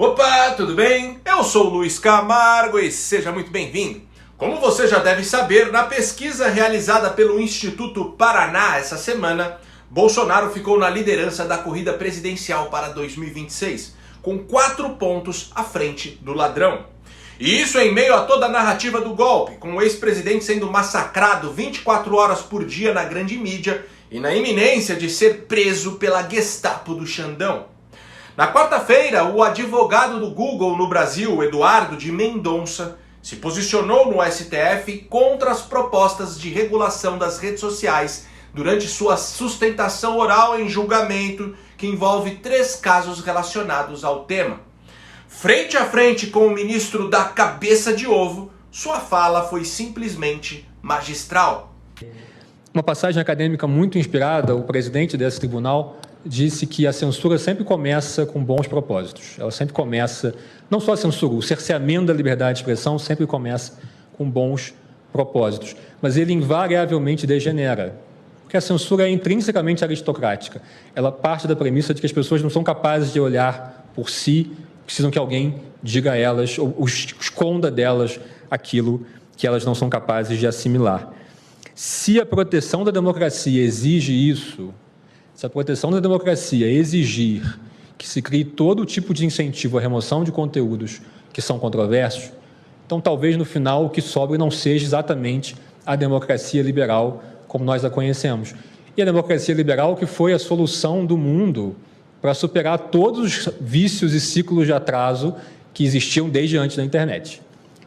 Opa, tudo bem? Eu sou o Luiz Camargo e seja muito bem-vindo. Como você já deve saber, na pesquisa realizada pelo Instituto Paraná essa semana, Bolsonaro ficou na liderança da corrida presidencial para 2026, com 4 pontos à frente do ladrão. E isso em meio a toda a narrativa do golpe, com o ex-presidente sendo massacrado 24 horas por dia na grande mídia e na iminência de ser preso pela Gestapo do Xandão. Na quarta-feira, o advogado do Google no Brasil, Eduardo de Mendonça, se posicionou no STF contra as propostas de regulação das redes sociais durante sua sustentação oral em julgamento, que envolve 3 casos relacionados ao tema. Frente a frente com o ministro da cabeça de ovo, sua fala foi simplesmente magistral. Uma passagem acadêmica muito inspirada, o presidente desse tribunal disse que a censura sempre começa com bons propósitos. Ela sempre começa, não só a censura, o cerceamento da liberdade de expressão sempre começa com bons propósitos. Mas ele invariavelmente degenera, porque a censura é intrinsecamente aristocrática. Ela parte da premissa de que as pessoas não são capazes de olhar por si, precisam que alguém diga a elas ou esconda delas aquilo que elas não são capazes de assimilar. Se a proteção da democracia exige isso, se a proteção da democracia exigir que se crie todo tipo de incentivo à remoção de conteúdos que são controversos, então talvez no final o que sobre não seja exatamente a democracia liberal como nós a conhecemos. E a democracia liberal que foi a solução do mundo para superar todos os vícios e ciclos de atraso que existiam desde antes da internet.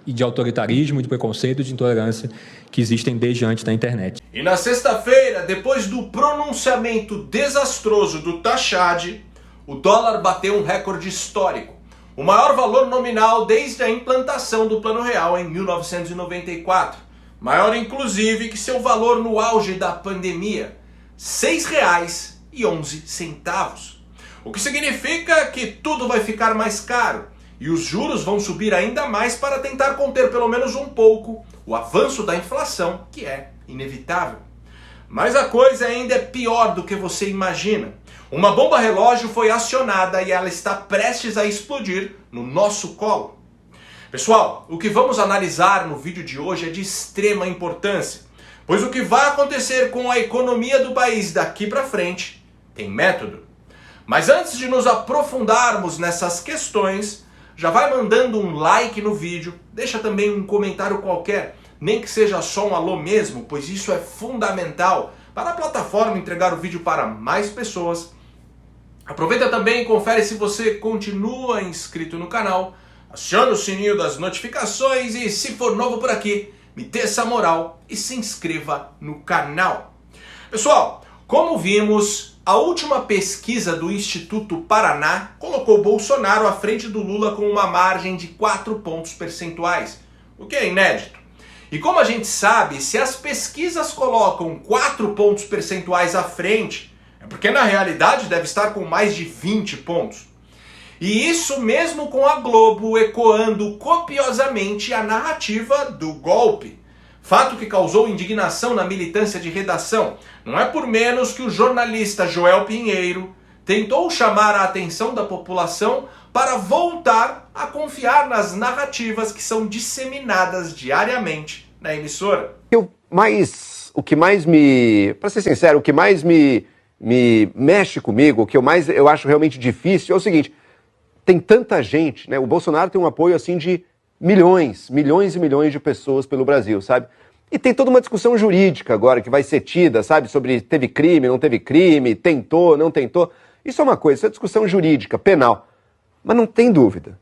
E de autoritarismo, de preconceito, de intolerância que existem desde antes da internet. E na sexta-feira, depois do pronunciamento desastroso do Tachad, o dólar bateu um recorde histórico, o maior valor nominal desde a implantação do Plano Real em 1994, maior inclusive que seu valor no auge da pandemia, R$ 6,11. O que significa que tudo vai ficar mais caro e os juros vão subir ainda mais para tentar conter pelo menos um pouco o avanço da inflação, que é inevitável. Mas a coisa ainda é pior do que você imagina. Uma bomba relógio foi acionada e ela está prestes a explodir no nosso colo. Pessoal, o que vamos analisar no vídeo de hoje é de extrema importância, pois o que vai acontecer com a economia do país daqui para frente tem método. Mas antes de nos aprofundarmos nessas questões, já vai mandando um like no vídeo, deixa também um comentário qualquer, nem que seja só um alô mesmo, pois isso é fundamental para a plataforma entregar o vídeo para mais pessoas. Aproveita também e confere se você continua inscrito no canal, aciona o sininho das notificações e, se for novo por aqui, me dê essa moral e se inscreva no canal. Pessoal, como vimos, a última pesquisa do Instituto Paraná colocou Bolsonaro à frente do Lula com uma margem de 4 pontos percentuais, o que é inédito. E como a gente sabe, se as pesquisas colocam 4 pontos percentuais à frente, é porque na realidade deve estar com mais de 20 pontos. E isso mesmo com a Globo ecoando copiosamente a narrativa do golpe. Fato que causou indignação na militância de redação. Não é por menos que o jornalista Joel Pinheiro tentou chamar a atenção da população para voltar a confiar nas narrativas que são disseminadas diariamente na emissora. O que mais me, para ser sincero, o que mais me mexe comigo, o que eu acho realmente difícil é o seguinte: tem tanta gente, né? O Bolsonaro tem um apoio assim de milhões e milhões de pessoas pelo Brasil, sabe? E tem toda uma discussão jurídica agora que vai ser tida, sabe? Sobre teve crime, não teve crime, tentou, não tentou. Isso é uma coisa, isso é discussão jurídica, penal. Mas não tem dúvida.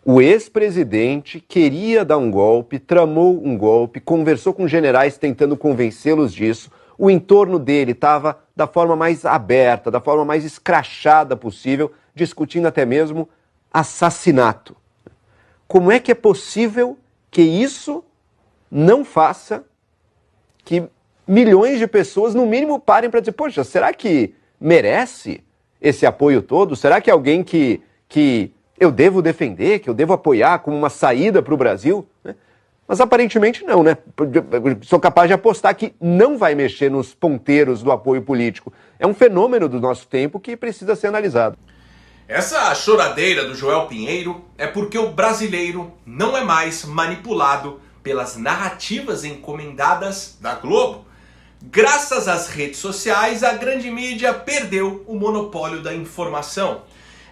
O ex-presidente queria dar um golpe, tramou um golpe, conversou com generais tentando convencê-los disso. O entorno dele estava da forma mais aberta, da forma mais escrachada possível, discutindo até mesmo assassinato. Como é que é possível que isso não faça que milhões de pessoas, no mínimo, parem para dizer: poxa, será que merece esse apoio todo? Será que é alguém que eu devo defender, que eu devo apoiar como uma saída para o Brasil? Mas aparentemente não, né? Sou capaz de apostar que não vai mexer nos ponteiros do apoio político. É um fenômeno do nosso tempo que precisa ser analisado. Essa choradeira do Joel Pinheiro é porque o brasileiro não é mais manipulado pelas narrativas encomendadas da Globo. Graças às redes sociais, a grande mídia perdeu o monopólio da informação.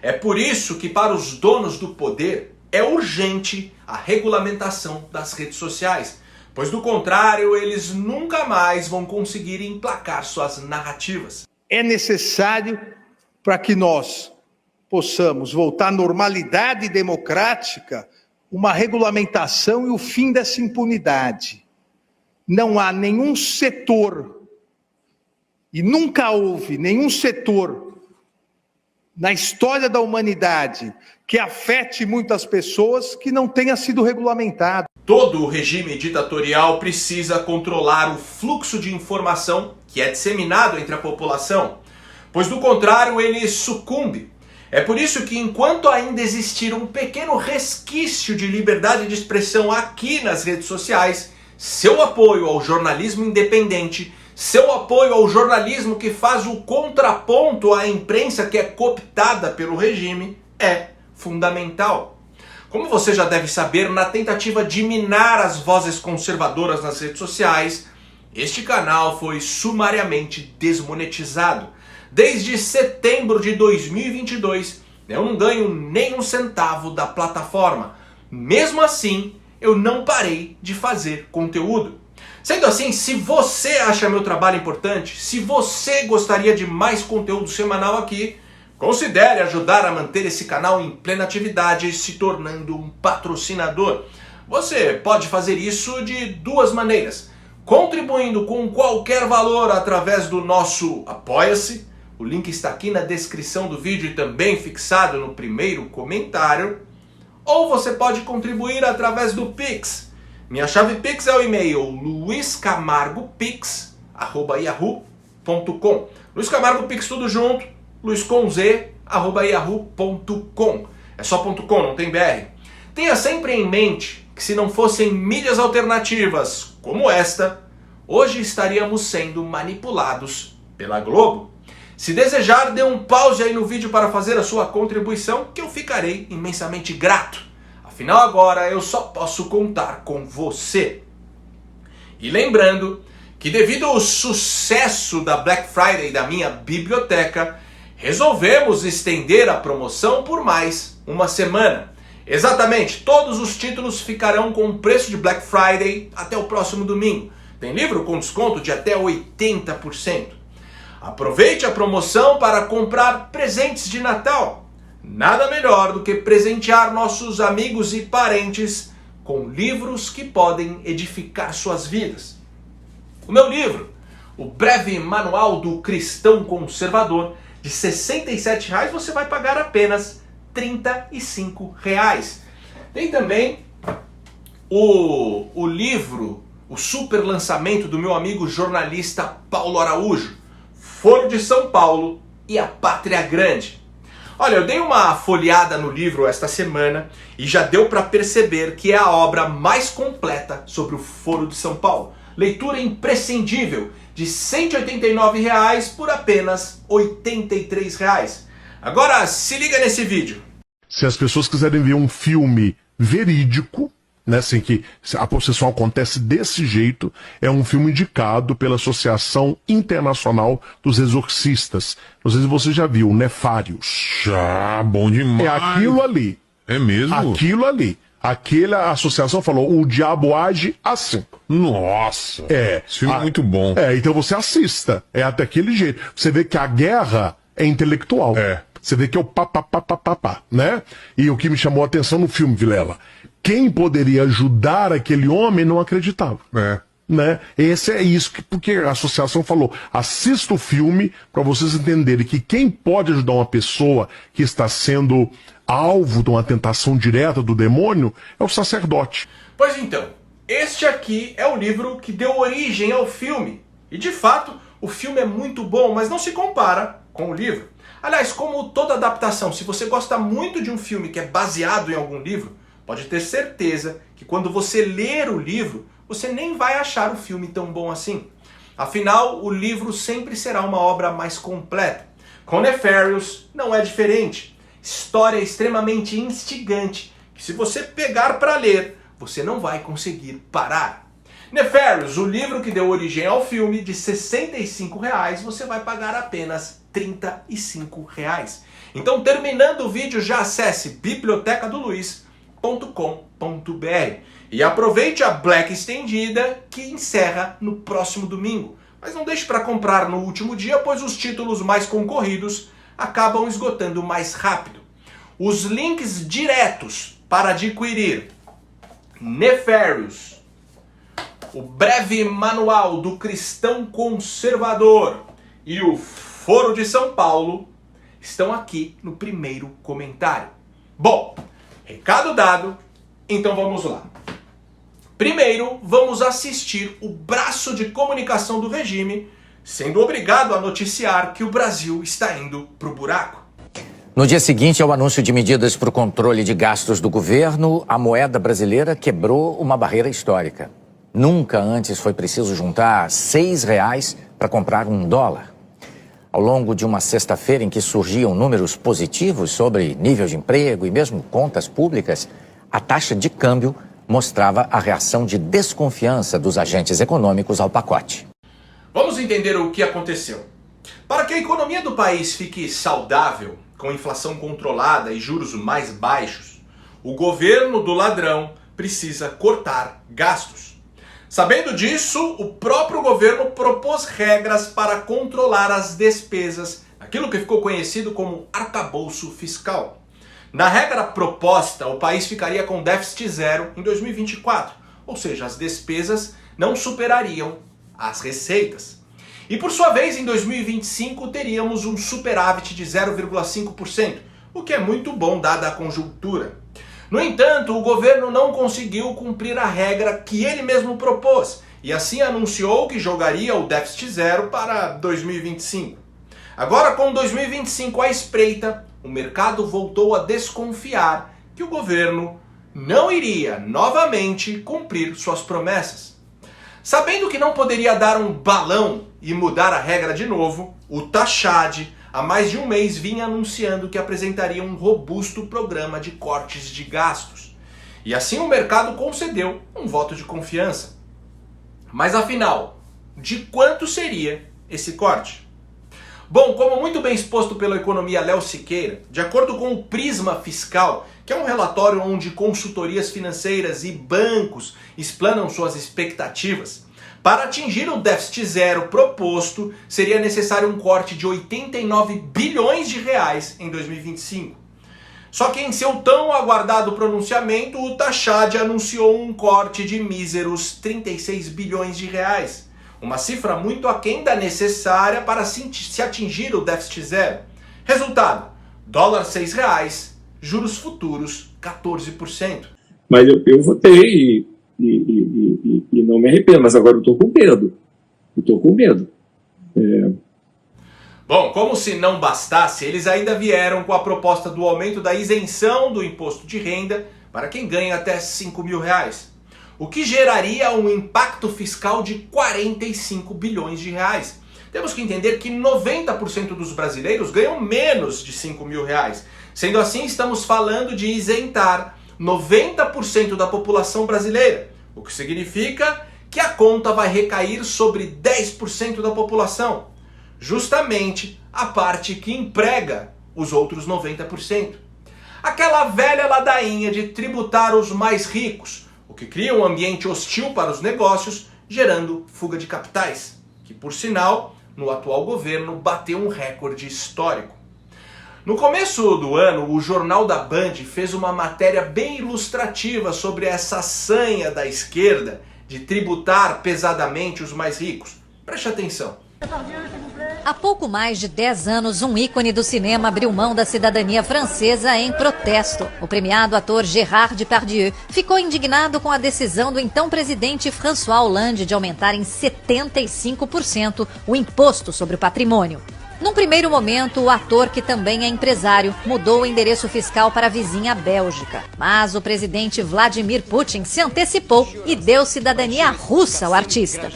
É por isso que, para os donos do poder, é urgente a regulamentação das redes sociais, pois do contrário, eles nunca mais vão conseguir emplacar suas narrativas. É necessário, para que nós possamos voltar à normalidade democrática, uma regulamentação e o fim dessa impunidade. Não há nenhum setor, e nunca houve nenhum setor na história da humanidade que afete muitas pessoas que não tenha sido regulamentado. Todo o regime ditatorial precisa controlar o fluxo de informação que é disseminado entre a população, pois do contrário ele sucumbe. É por isso que, enquanto ainda existir um pequeno resquício de liberdade de expressão aqui nas redes sociais, seu apoio ao jornalismo independente, seu apoio ao jornalismo que faz o contraponto à imprensa que é cooptada pelo regime é fundamental. Como você já deve saber, na tentativa de minar as vozes conservadoras nas redes sociais, este canal foi sumariamente desmonetizado. Desde setembro de 2022, eu não ganho nem um centavo da plataforma. Mesmo assim, eu não parei de fazer conteúdo. Sendo assim, se você acha meu trabalho importante, se você gostaria de mais conteúdo semanal aqui, considere ajudar a manter esse canal em plena atividade, se tornando um patrocinador. Você pode fazer isso de duas maneiras: contribuindo com qualquer valor através do nosso Apoia-se. O link está aqui na descrição do vídeo e também fixado no primeiro comentário. Ou você pode contribuir através do Pix. Minha chave Pix é o e-mail luiscamargopix@yahoo.com. Luiz Camargo Pix tudo junto, luisconz@yahoo.com. É só .com, não tem BR. Tenha sempre em mente que se não fossem mídias alternativas como esta, hoje estaríamos sendo manipulados pela Globo. Se desejar, dê um pause aí no vídeo para fazer a sua contribuição, que eu ficarei imensamente grato. Afinal, agora eu só posso contar com você. E lembrando que, devido ao sucesso da Black Friday da minha biblioteca, resolvemos estender a promoção por mais uma semana. Exatamente, todos os títulos ficarão com o preço de Black Friday até o próximo domingo. Tem livro com desconto de até 80%. Aproveite a promoção para comprar presentes de Natal. Nada melhor do que presentear nossos amigos e parentes com livros que podem edificar suas vidas. O meu livro, O Breve Manual do Cristão Conservador, de R$ 67,00, você vai pagar apenas R$ 35,00. Tem também o livro, o super lançamento do meu amigo jornalista Paulo Araújo, Foro de São Paulo e a Pátria Grande. Olha, eu dei uma folheada no livro esta semana e já deu para perceber que é a obra mais completa sobre o Foro de São Paulo. Leitura imprescindível, de R$ 189,00 por apenas R$ 83,00. Agora, se liga nesse vídeo. Se as pessoas quiserem ver um filme verídico, né, assim, que a possessão acontece desse jeito, é um filme indicado pela Associação Internacional dos Exorcistas. Não sei se você já viu, Nefários. Já, bom demais. É aquilo ali. É mesmo? Aquilo ali. Aquela associação falou, o diabo age assim. Nossa, É. esse filme é muito bom. É, então você assista. É até aquele jeito. Você vê que a guerra é intelectual. É. Você vê que é o pá, né? E o que me chamou a atenção no filme, Vilela, quem poderia ajudar aquele homem não acreditava. É. Né? Esse é isso, porque a associação falou, assista o filme para vocês entenderem que quem pode ajudar uma pessoa que está sendo alvo de uma tentação direta do demônio é o sacerdote. Pois então, este aqui é o livro que deu origem ao filme. E de fato, o filme é muito bom, mas não se compara com o livro. Aliás, como toda adaptação, se você gosta muito de um filme que é baseado em algum livro, pode ter certeza que quando você ler o livro, você nem vai achar o filme tão bom assim. Afinal, o livro sempre será uma obra mais completa. Com Nefários não é diferente. história extremamente instigante, que se você pegar para ler, você não vai conseguir parar. Nefarious, o livro que deu origem ao filme, de R$ 65, você vai pagar apenas R$ 35. Então, terminando o vídeo, já acesse bibliotecadoluiz.com.br e aproveite a Black estendida, que encerra no próximo domingo. Mas não deixe para comprar no último dia, pois os títulos mais concorridos acabam esgotando mais rápido. Os links diretos para adquirir Nefarious, o breve manual do cristão conservador e o Foro de São Paulo estão aqui no primeiro comentário. Bom, recado dado, então vamos lá. Primeiro, vamos assistir o braço de comunicação do regime sendo obrigado a noticiar que o Brasil está indo pro buraco. No dia seguinte ao anúncio de medidas para o controle de gastos do governo, a moeda brasileira quebrou uma barreira histórica. Nunca antes foi preciso juntar R$ 6 para comprar $1. Ao longo de uma sexta-feira em que surgiam números positivos sobre nível de emprego e mesmo contas públicas, a taxa de câmbio mostrava a reação de desconfiança dos agentes econômicos ao pacote. Vamos entender o que aconteceu. Para que a economia do país fique saudável, com inflação controlada e juros mais baixos, o governo do ladrão precisa cortar gastos. Sabendo disso, o próprio governo propôs regras para controlar as despesas, aquilo que ficou conhecido como arcabouço fiscal. Na regra proposta, o país ficaria com déficit zero em 2024, ou seja, as despesas não superariam as receitas. E por sua vez, em 2025, teríamos um superávit de 0,5%, o que é muito bom dada a conjuntura. No entanto, o governo não conseguiu cumprir a regra que ele mesmo propôs, e assim anunciou que jogaria o déficit zero para 2025. Agora, com 2025 à espreita, o mercado voltou a desconfiar que o governo não iria novamente cumprir suas promessas. Sabendo que não poderia dar um balão e mudar a regra de novo, o Tachad, há mais de um mês, vinha anunciando que apresentaria um robusto programa de cortes de gastos. E assim o mercado concedeu um voto de confiança. Mas afinal, de quanto seria esse corte? Bom, como muito bem exposto pela economia Léo Siqueira, de acordo com o Prisma Fiscal, que é um relatório onde consultorias financeiras e bancos explanam suas expectativas, para atingir o déficit zero proposto, seria necessário um corte de 89 bilhões de reais em 2025. Só que em seu tão aguardado pronunciamento, o Tachad anunciou um corte de míseros 36 bilhões de reais. Uma cifra muito aquém da necessária para se atingir o déficit zero. Resultado, dólar R$ 6, juros futuros 14%. Mas eu votei e não me arrependo, mas agora eu estou com medo. Bom, como se não bastasse, eles ainda vieram com a proposta do aumento da isenção do imposto de renda para quem ganha até R$ 5 mil. O que geraria um impacto fiscal de 45 bilhões de reais. Temos que entender que 90% dos brasileiros ganham menos de 5 mil reais. Sendo assim, estamos falando de isentar 90% da população brasileira, o que significa que a conta vai recair sobre 10% da população, justamente a parte que emprega os outros 90%. Aquela velha ladainha de tributar os mais ricos, o que cria um ambiente hostil para os negócios, gerando fuga de capitais, que por sinal, no atual governo, bateu um recorde histórico. No começo do ano, o Jornal da Band fez uma matéria bem ilustrativa sobre essa sanha da esquerda de tributar pesadamente os mais ricos. Preste atenção. Há pouco mais de 10 anos, um ícone do cinema abriu mão da cidadania francesa em protesto. O premiado ator Gérard Depardieu ficou indignado com a decisão do então presidente François Hollande de aumentar em 75% o imposto sobre o patrimônio. Num primeiro momento, o ator, que também é empresário, mudou o endereço fiscal para a vizinha Bélgica. Mas o presidente Vladimir Putin se antecipou e deu cidadania russa ao artista.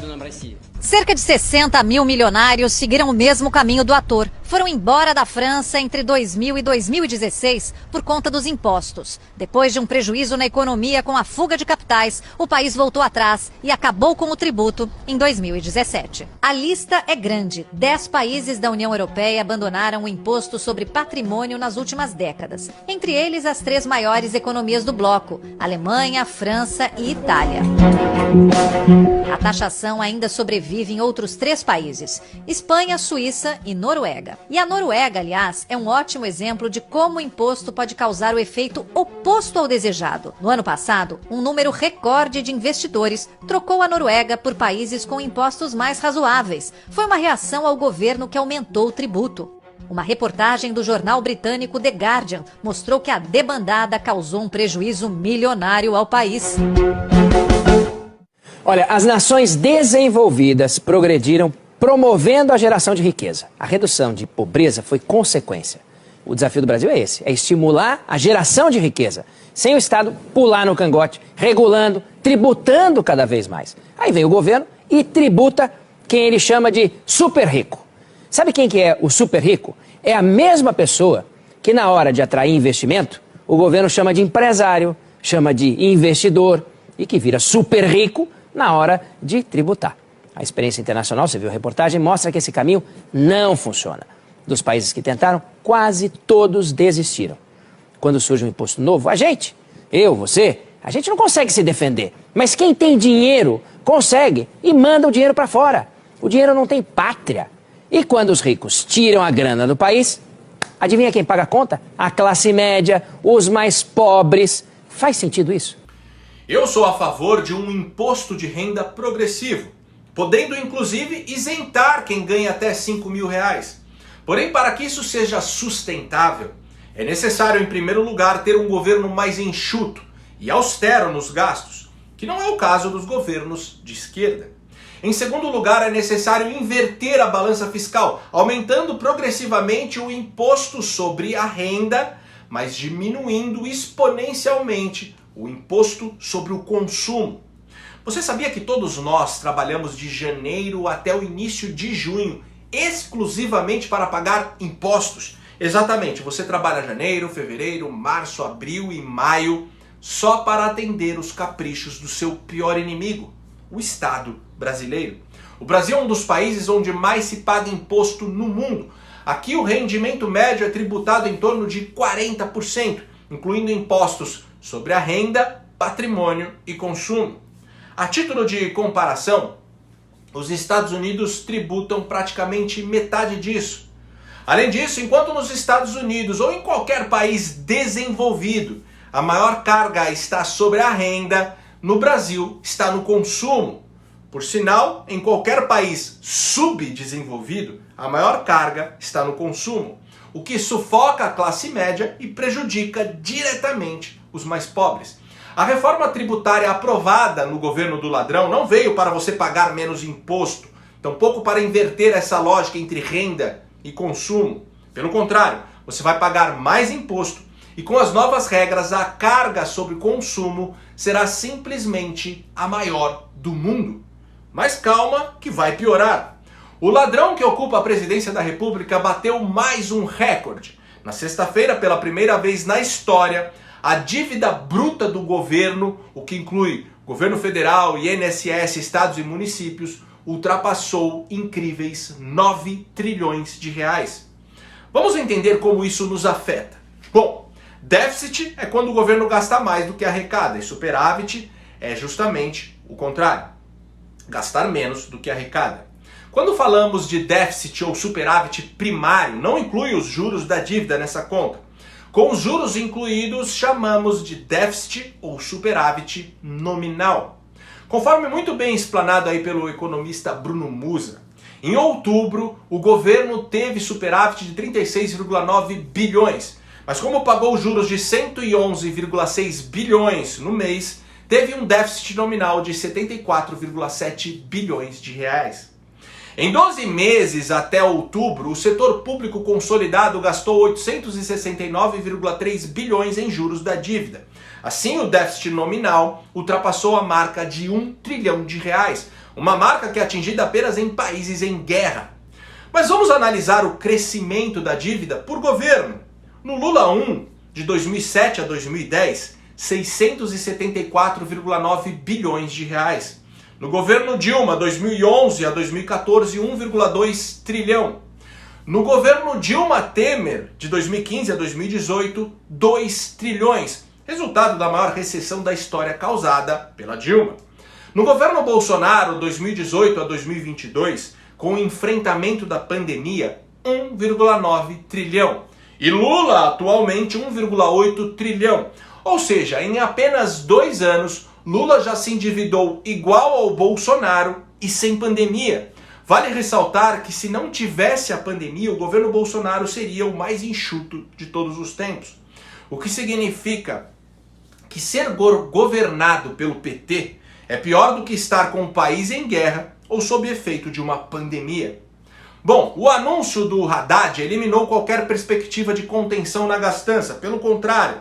Cerca de 60 mil milionários seguiram o mesmo caminho do ator. foram embora da França entre 2000 e 2016 por conta dos impostos. Depois de um prejuízo na economia com a fuga de capitais, o país voltou atrás e acabou com o tributo em 2017. A lista é grande. 10 países da União Europeia abandonaram o imposto sobre patrimônio nas últimas décadas. Entre eles, as 3 maiores economias do bloco: Alemanha, França e Itália. A taxação ainda sobrevive em outros 3 países: Espanha, Suíça e Noruega. E a Noruega, aliás, é um ótimo exemplo de como o imposto pode causar o efeito oposto ao desejado. No ano passado, um número recorde de investidores trocou a Noruega por países com impostos mais razoáveis. Foi uma reação ao governo que aumentou o tributo. Uma reportagem do jornal britânico The Guardian mostrou que a debandada causou um prejuízo milionário ao país. Olha, as nações desenvolvidas progrediram promovendo a geração de riqueza. A redução de pobreza foi consequência. O desafio do Brasil é esse, é estimular a geração de riqueza, sem o Estado pular no cangote, regulando, tributando cada vez mais. Aí vem o governo e tributa quem ele chama de super rico. Sabe quem que é o super rico? É a mesma pessoa que na hora de atrair investimento, o governo chama de empresário, chama de investidor e que vira super rico na hora de tributar. A experiência internacional, você viu a reportagem, mostra que esse caminho não funciona. Dos países que tentaram, quase todos desistiram. Quando surge um imposto novo, a gente, eu, você, a gente não consegue se defender. Mas quem tem dinheiro consegue e manda o dinheiro para fora. O dinheiro não tem pátria. E quando os ricos tiram a grana do país, adivinha quem paga a conta? A classe média, os mais pobres. Faz sentido isso? Eu sou a favor de um imposto de renda progressivo, podendo inclusive isentar quem ganha até 5 mil reais. Porém, para que isso seja sustentável, é necessário, em primeiro lugar, ter um governo mais enxuto e austero nos gastos, que não é o caso dos governos de esquerda. Em segundo lugar, é necessário inverter a balança fiscal, aumentando progressivamente o imposto sobre a renda, mas diminuindo exponencialmente o imposto sobre o consumo. Você sabia que todos nós trabalhamos de janeiro até o início de junho exclusivamente para pagar impostos? Exatamente, você trabalha janeiro, fevereiro, março, abril e maio só para atender os caprichos do seu pior inimigo, o Estado brasileiro. O Brasil é um dos países onde mais se paga imposto no mundo. Aqui o rendimento médio é tributado em torno de 40%, incluindo impostos sobre a renda, patrimônio e consumo. A título de comparação, os Estados Unidos tributam praticamente metade disso. Além disso, enquanto nos Estados Unidos ou em qualquer país desenvolvido, a maior carga está sobre a renda, no Brasil está no consumo. Por sinal, em qualquer país subdesenvolvido, a maior carga está no consumo, o que sufoca a classe média e prejudica diretamente os mais pobres. A reforma tributária aprovada no governo do ladrão não veio para você pagar menos imposto, tampouco para inverter essa lógica entre renda e consumo. Pelo contrário, você vai pagar mais imposto e com as novas regras a carga sobre consumo será simplesmente a maior do mundo. Mas calma que vai piorar. O ladrão que ocupa a presidência da República bateu mais um recorde. Na sexta-feira, pela primeira vez na história, a dívida bruta do governo, o que inclui governo federal, INSS, estados e municípios, ultrapassou incríveis 9 trilhões de reais. Vamos entender como isso nos afeta. Bom, déficit é quando o governo gasta mais do que arrecada, e superávit é justamente o contrário, gastar menos do que arrecada. Quando falamos de déficit ou superávit primário, não inclui os juros da dívida nessa conta. Com os juros incluídos, chamamos de déficit ou superávit nominal. Conforme muito bem explanado aí pelo economista Bruno Musa, em outubro o governo teve superávit de 36,9 bilhões, mas como pagou juros de 111,6 bilhões no mês, teve um déficit nominal de 74,7 bilhões de reais. Em 12 meses até outubro, o setor público consolidado gastou 869,3 bilhões em juros da dívida. Assim, o déficit nominal ultrapassou a marca de 1 trilhão de reais, uma marca que é atingida apenas em países em guerra. Mas vamos analisar o crescimento da dívida por governo. No Lula 1, de 2007 a 2010, 674,9 bilhões de reais. No governo Dilma, 2011 a 2014, 1,2 trilhão. No governo Dilma Temer, de 2015 a 2018, 2 trilhões. Resultado da maior recessão da história causada pela Dilma. No governo Bolsonaro, 2018 a 2022, com o enfrentamento da pandemia, 1,9 trilhão. E Lula, atualmente, 1,8 trilhão. Ou seja, em apenas 2 anos, Lula já se endividou igual ao Bolsonaro e sem pandemia. Vale ressaltar que se não tivesse a pandemia, o governo Bolsonaro seria o mais enxuto de todos os tempos. O que significa que ser governado pelo PT é pior do que estar com o país em guerra ou sob efeito de uma pandemia. Bom, o anúncio do Haddad eliminou qualquer perspectiva de contenção na gastança. Pelo contrário,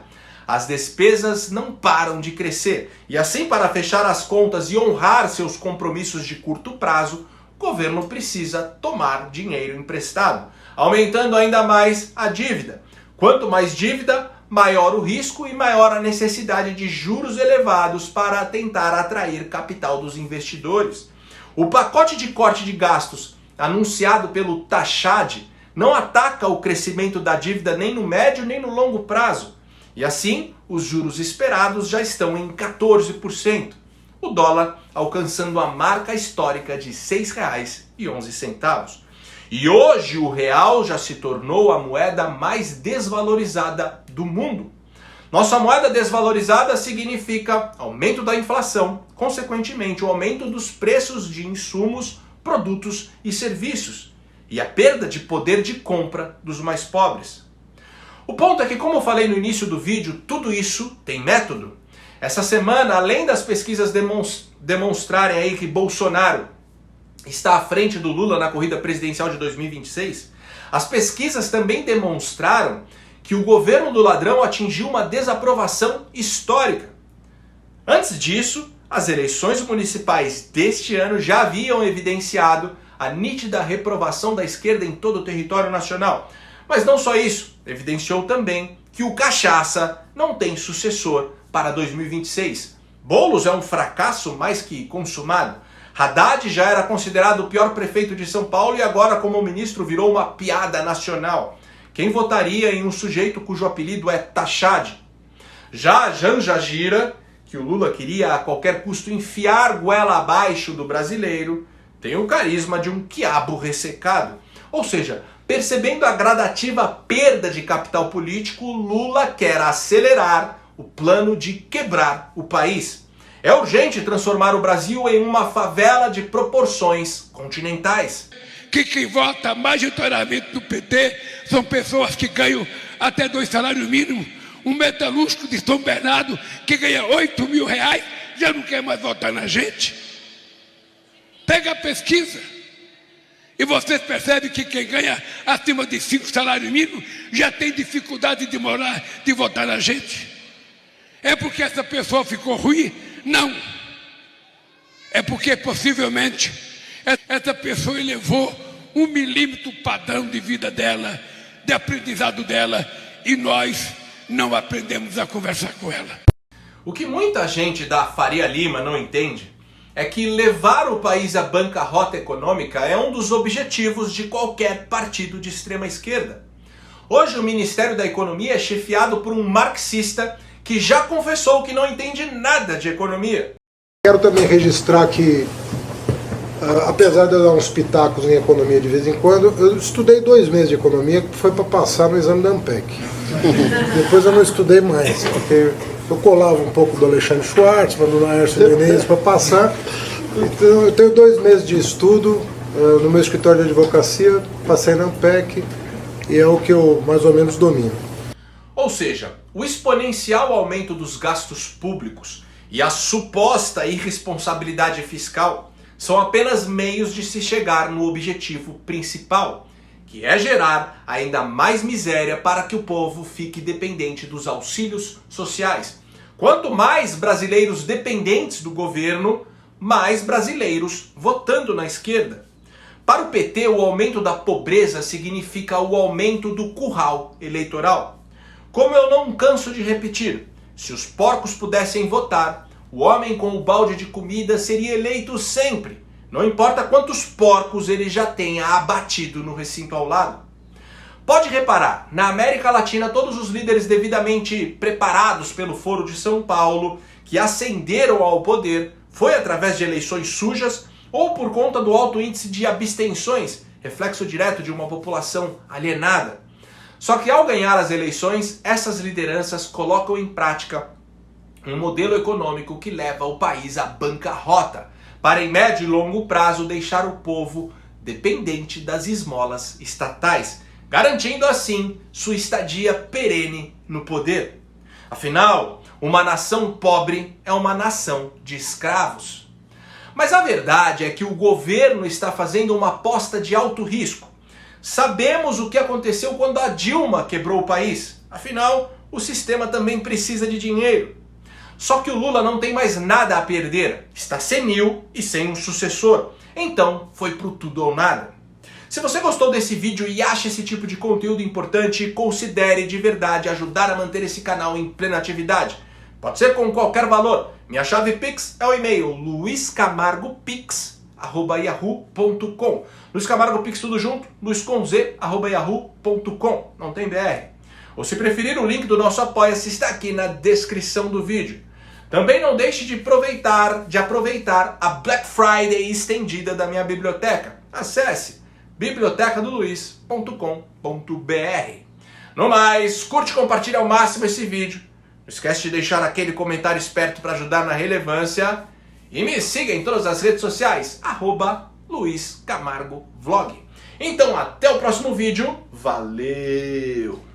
as despesas não param de crescer. E assim, para fechar as contas e honrar seus compromissos de curto prazo, o governo precisa tomar dinheiro emprestado, aumentando ainda mais a dívida. Quanto mais dívida, maior o risco e maior a necessidade de juros elevados para tentar atrair capital dos investidores. O pacote de corte de gastos anunciado pelo Tachad não ataca o crescimento da dívida nem no médio nem no longo prazo. E assim, os juros esperados já estão em 14%. O dólar alcançando a marca histórica de R$ 6,11. E hoje o real já se tornou a moeda mais desvalorizada do mundo. Nossa moeda desvalorizada significa aumento da inflação, consequentemente o aumento dos preços de insumos, produtos e serviços, e a perda de poder de compra dos mais pobres. O ponto é que, como eu falei no início do vídeo, tudo isso tem método. Essa semana, além das pesquisas demonstrarem aí que Bolsonaro está à frente do Lula na corrida presidencial de 2026, as pesquisas também demonstraram que o governo do ladrão atingiu uma desaprovação histórica. Antes disso, as eleições municipais deste ano já haviam evidenciado a nítida reprovação da esquerda em todo o território nacional. Mas não só isso, evidenciou também que o cachaça não tem sucessor para 2026. Boulos é um fracasso mais que consumado. Haddad já era considerado o pior prefeito de São Paulo e agora, como ministro, virou uma piada nacional. Quem votaria em um sujeito cujo apelido é Tachad? Já Janja Gira, que o Lula queria a qualquer custo enfiar goela abaixo do brasileiro, tem o carisma de um quiabo ressecado. Ou seja, percebendo a gradativa perda de capital político, Lula quer acelerar o plano de quebrar o país. É urgente transformar o Brasil em uma favela de proporções continentais. Que quem vota majoritariamente no PT são pessoas que ganham até 2 salários mínimos. Um metalúrgico de São Bernardo que ganha R$8 mil já não quer mais votar na gente. Pega a pesquisa e vocês percebem que quem ganha acima de 5 salários mínimos já tem dificuldade de votar na gente. É porque essa pessoa ficou ruim? Não. É porque possivelmente essa pessoa elevou 1 milímetro o padrão de vida dela, de aprendizado dela, e nós não aprendemos a conversar com ela. O que muita gente da Faria Lima não entende é que levar o país à bancarrota econômica é um dos objetivos de qualquer partido de extrema esquerda. Hoje o Ministério da Economia é chefiado por um marxista que já confessou que não entende nada de economia. Quero também registrar que, apesar de eu dar uns pitacos em economia de vez em quando, eu estudei 2 meses de economia, que foi para passar no exame da ANPEC. Depois eu não estudei mais, porque eu colava um pouco do Alexandre Schwartzman, do Laércio Menezes para passar. Então eu tenho 2 meses de estudo no meu escritório de advocacia, passei na ANPEC e é o que eu mais ou menos domino. Ou seja, o exponencial aumento dos gastos públicos e a suposta irresponsabilidade fiscal são apenas meios de se chegar no objetivo principal, que é gerar ainda mais miséria para que o povo fique dependente dos auxílios sociais. Quanto mais brasileiros dependentes do governo, mais brasileiros votando na esquerda. Para o PT, o aumento da pobreza significa o aumento do curral eleitoral. Como eu não canso de repetir, se os porcos pudessem votar, o homem com o balde de comida seria eleito sempre, não importa quantos porcos ele já tenha abatido no recinto ao lado. Pode reparar, na América Latina todos os líderes devidamente preparados pelo Foro de São Paulo, que ascenderam ao poder, foi através de eleições sujas ou por conta do alto índice de abstenções, reflexo direto de uma população alienada. Só que ao ganhar as eleições, essas lideranças colocam em prática um modelo econômico que leva o país à bancarrota, para em médio e longo prazo deixar o povo dependente das esmolas estatais, garantindo assim sua estadia perene no poder. Afinal, uma nação pobre é uma nação de escravos. Mas a verdade é que o governo está fazendo uma aposta de alto risco. Sabemos o que aconteceu quando a Dilma quebrou o país. Afinal, o sistema também precisa de dinheiro. Só que o Lula não tem mais nada a perder. Está senil e sem um sucessor. Então, foi pro tudo ou nada. Se você gostou desse vídeo e acha esse tipo de conteúdo importante, considere de verdade ajudar a manter esse canal em plena atividade. Pode ser com qualquer valor. Minha chave Pix é o e-mail luiscamargopix@yahoo.com. Luiz Camargo Pix tudo junto, luisconz@yahoo.com. Não tem BR. Ou se preferir, o link do nosso Apoia-se está aqui na descrição do vídeo. Também não deixe de aproveitar a Black Friday estendida da minha biblioteca. Acesse bibliotecadoluiz.com.br. No mais, curte e compartilhe ao máximo esse vídeo. Não esquece de deixar aquele comentário esperto para ajudar na relevância. E me siga em todas as redes sociais, @LuizCamargoVlog. Então até o próximo vídeo. Valeu!